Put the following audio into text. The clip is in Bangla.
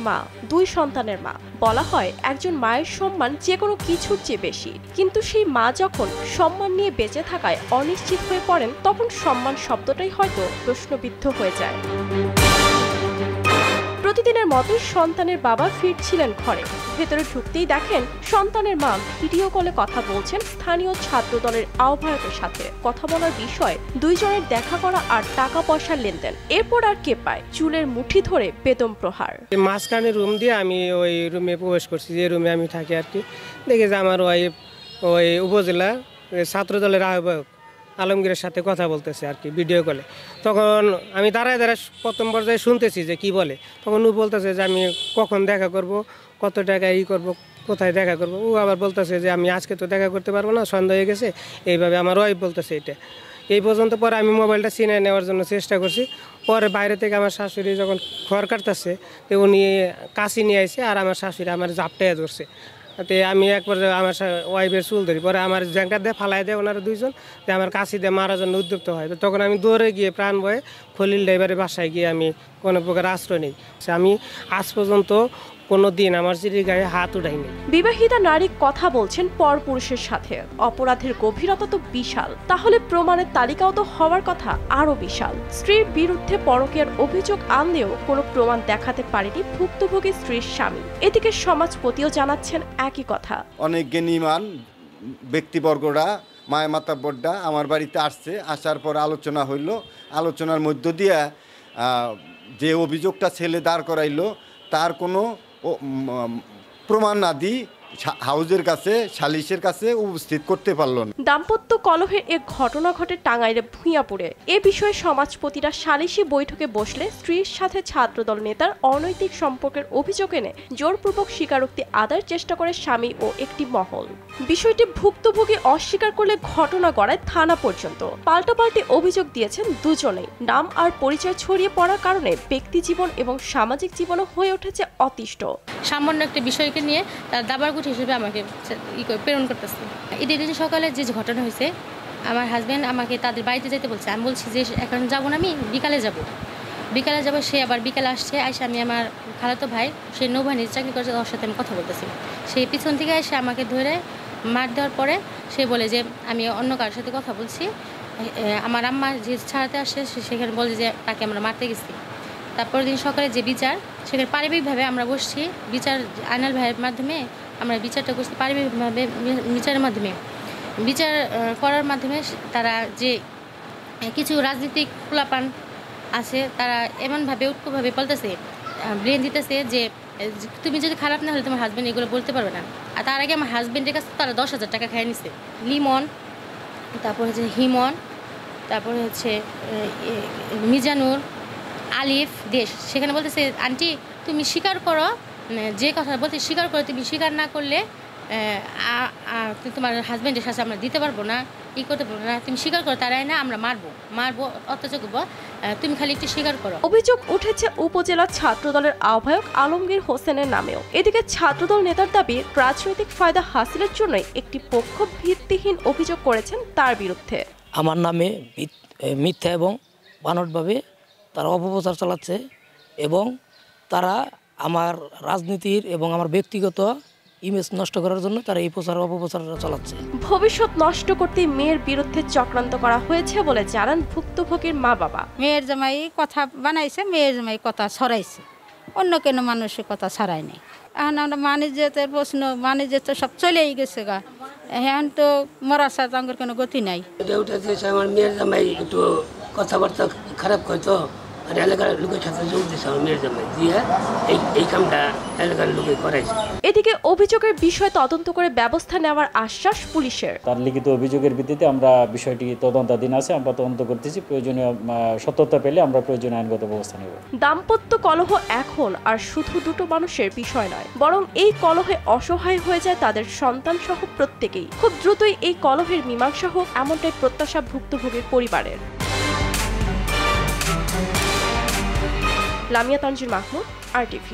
মা, 2 সন্তানের মা। বলা হয় একজন মায়ের সম্মান যে কোনো কিছুর চেয়ে বেশি, কিন্তু সেই মা যখন সম্মান নিয়ে বেঁচে থাকায় অনিশ্চিত হয়ে পড়েন, তখন সম্মান শব্দটাই হয়তো প্রশ্নবিদ্ধ হয়ে যায়। প্রতিদিনের মতো সন্তানের বাবা ফিরছিলেন ঘরে। ভেতরে ঢুকতেই দেখেন সন্তানের মা ভিডিও কলে কথা বলছেন স্থানীয় ছাত্র দলের আহ্বায়কের সাথে। কথা বলার বিষয় দুইজনের দেখা করা আর টাকা পয়সার লেনদেন। এরপর আর কে পায় চুলের মুঠি ধরে বেদম প্রহার। মাঝখানে রুম দিয়ে আমি ওই রুমে প্রবেশ করছি, যে রুমে আমি থাকি আর কি। দেখে যে আমার ওই উপজেলা ছাত্র দলের আহ্বায়ক আলমগীরের সাথে কথা বলতেছে আর কি ভিডিও কলে। তখন আমি দাঁড়ায় প্রথম পর্যায়ে শুনতেছি যে কি বলে। তখন ও বলতেছে যে আমি কখন দেখা করব, কত টাকা করব, কোথায় দেখা করব। ও আবার বলতেছে যে আমি আজকে তো দেখা করতে পারবো না, সন্ধ্যা হয়ে গেছে। এইভাবে আমার ওয়াইফ বলতেছে এটা। এই পর্যন্ত পরে আমি মোবাইলটা ছিনিয়ে নেওয়ার জন্য চেষ্টা করছি। পরে বাইরে থেকে আমার শাশুড়ি যখন খড় কাটতেছে, তো উনি কাশি নিয়ে আসে আর আমার শাশুড়ি আমার জাপটায় ধরছে। তো আমি একবার আমার ওয়াইফের চুল ধরি, পরে আমার জ্যাংটা দিয়ে ফালাই দেয় ওনারা দুইজন, তো আমার কাশি দিয়ে মারার জন্য উদ্যুক্ত হয়। তখন আমি দৌড়ে গিয়ে প্রাণ ভয়ে খলিল ড্রাইভারের বাসায় গিয়ে আমি কোনো প্রকার আশ্রয় নিই। আমি আজ পর্যন্ত কোনো দিন আমার স্ত্রীর গায়ে হাত উঠাইনি। বিবাহিতা নারী কথা বলছেন পরপুরুষের সাথে। অপরাধের গভীরতা তো বিশাল, তাহলে প্রমাণের তালিকাও তো হওয়ার কথা আরো বিশাল। স্ত্রীর বিরুদ্ধে পরকীয়ার অভিযোগ আনলেও কোনো প্রমাণ দেখাতে পারেনি ভুক্তভোগী স্ত্রীর স্বামী। এদিকে সমাজপতিও জানাচ্ছেন একই কথা। অনেক জ্ঞানীমান ব্যক্তিবর্গরা মায়া মাতাব্বররা আমার বাড়িতে আসছে, আসার পর আলোচনা হইল। আলোচনার মধ্য দিয়ে যে অভিযোগটা ছেলে দাঁড় করাইলো তার কোনো প্রমাণ আদি হাউজের কাছে সালিশের কাছে উপস্থিত করতে পারলো না। দাম্পত্য কলহের এক ঘটনা ঘটে টাঙ্গাইলে ভূঁইয়াপুরে। এ বিষয়ে সমাজপতিরা সালিশি বৈঠকে বসলে স্ত্রীর সাথে ছাত্রদল নেতার অনৈতিক সম্পর্কের অভিযোগ এনে জোরপূর্বক স্বীকারোক্তি আদায়ের চেষ্টা করে স্বামী ও একটি মহল। বিষয়টি ভুক্তভোগী অস্বীকার করলে ঘটনা গড়ায় থানা পর্যন্ত। পাল্টাপাল্টি অভিযোগ দিয়েছেন দুজনেই। নাম আর পরিচয় ছড়িয়ে পড়ার কারণে ব্যক্তি জীবন এবং সামাজিক জীবনও হয়ে উঠেছে অতিষ্ঠ। সামান্য একটা বিষয়কে নিয়ে তার দাবার গুটি হিসেবে আমাকে প্রেরণ করতেছে। ঈদের দিন সকালে যে ঘটনা হয়েছে, আমার হাজব্যান্ড আমাকে তাদের বাড়িতে যেতে বলছে। আমি বলছি যে এখন যাবো না, আমি বিকালে যাব। সে আবার বিকালে আসছে। আইসা আমি আমার খালাতো ভাই, সে নৌবাহিনীর চাকরি করছে, ওর সাথে আমি কথা বলতেছি। সেই পিছন থেকে এসে আমাকে ধরে মার দেওয়ার পরে সে বলে যে আমি অন্য কারোর সাথে কথা বলছি। আমার আম্মা যে ছাড়াতে আসে সেখানে বলে যে তাকে আমরা মারতে গেছি। তারপর দিন সকালে যে বিচার, সেখানে পারিবারিকভাবে আমরা বসছি। বিচার আইনাল ভাইয়ের মাধ্যমে আমরা বিচারটা করছি, পারিবারিকভাবে বিচারের মাধ্যমে। বিচার করার মাধ্যমে তারা যে কিছু রাজনৈতিক পোলাপান আছে, তারা এমনভাবে ঐক্যভাবে বলতেছে, ব্রেন দিতেছে যে তুমি যদি খারাপ না হলে তোমার হাজব্যান্ড এগুলো বলতে পারবে না। আর তার আগে আমার হাজব্যান্ডের কাছে তারা 10,000 টাকা খাইয়ে নিছে। লিমন, তারপর হচ্ছে হিমন, তারপরে হচ্ছে মিজানুর, আলিফ দেশ। সেখানে বলতেছে আন্টি তুমি স্বীকার করো, যে কথা বলতে স্বীকার করো, তুমি স্বীকার না করলে তোমার হাজব্যান্ডের সাথে আমরা দিতে পারবো না, ই করতে পারবো না। তুমি স্বীকার করো, তারাই না আমরা মারবো অত্যাচার করবো, তুমি খালি একটু স্বীকার করো। অভিযোগ উঠেছে উপজেলা ছাত্রদলের আহ্বায়ক আলমগীর হোসেনের নামেও। এদিকে ছাত্রদল নেতার দাবি রাজনৈতিক ফায়দা হাসিলের জন্যই একটি পক্ষ ভিত্তিহীন অভিযোগ করেছেন তার বিরুদ্ধে। আমার নামে মিথ্যা এবং বানোয়াটভাবে তারা অপপ্রচার চালাচ্ছে এবং তারা আমার রাজনীতির এবং আমার ব্যক্তিগত ইমেজ নষ্ট করার জন্য তারা এই প্রচার অপপ্রচার চালাচ্ছে। ভবিষ্যৎ নষ্ট করতে মেয়ের বিরুদ্ধে চক্রান্ত করা হয়েছে বলে জানান ভুক্তভোগীর মা বাবা। মেয়ের জামাই কথা বানাইছে, মেয়ের জামাই কথা ছড়াইছে, অন্য কেন মানুষের কথা ছড়ায়নি। এখন আমরা বাণিজ্যের প্রশ্ন, বাণিজ্য তো সব চলেই গেছে গা। এখন তো মরার সাথে আমার কোনো গতি নাই। আমার মেয়ের জামাই একটু কথাবার্তা খারাপ করতো, আর এলাকার লোকের সাথে যোগ দিয়েছে আমার মেয়ের জামাই দিয়ে এই কামটা এলাকার লোকে করাইছে। এদিকে অভিযোগের বিষয় তদন্ত করে ব্যবস্থা নেওয়ার আশ্বাস পুলিশের। তার লিখিত অভিযোগের ভিত্তিতে আমরা বিষয়টি তদন্তাধীন আছে, আমরা তদন্ত করতেছি। প্রয়োজনীয় সত্যতা পেলে আমরা প্রয়োজনীয় আইনগত ব্যবস্থা নেব। দাম্পত্য কলহ এখন আর শুধু দুটো মানুষের বিষয় নয়, বরং এই কলহে অসহায় হয়ে যায় তাদের সন্তান সহ প্রত্যেকেই। খুব দ্রুতই এই কলহের মীমাংসা হোক, এমনটাই প্রত্যাশা ভুক্তভোগীর পরিবারের। Lamia Tangier Mahmud, RTV।